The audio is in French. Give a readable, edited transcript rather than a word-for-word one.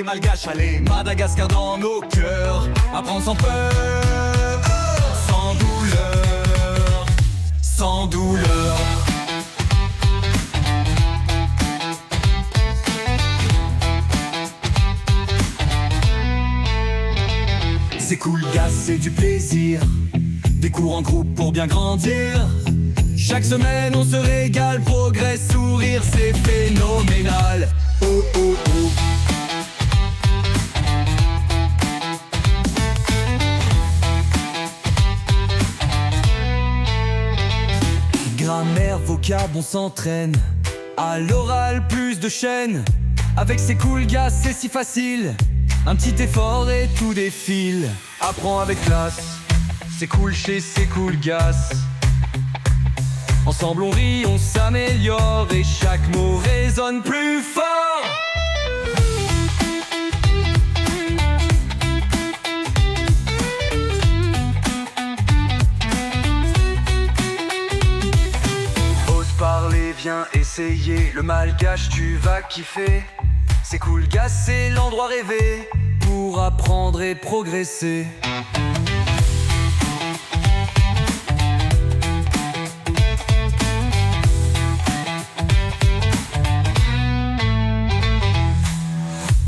les malgaches, allez, Madagascar dans nos cœurs. Apprendre sans peur, sans douleur, sans douleur. C'est cool, gars, c'est du plaisir. Des cours en groupe pour bien grandir. Chaque semaine on se régale, progresse, sourire, c'est phénoménal. Oh oh oh. Grammaire, vocab, on s'entraîne. À l'oral, plus de chaînes. Avec ces cool gars, c'est si facile. Un petit effort et tout défile. Apprends avec classe, c'est cool chez ces cool gars. Ensemble on rit, on s'améliore et chaque mot résonne plus fort. Ose parler, viens essayer. Le malgache, tu vas kiffer. C'est cool, gars, c'est l'endroit rêvé pour apprendre et progresser.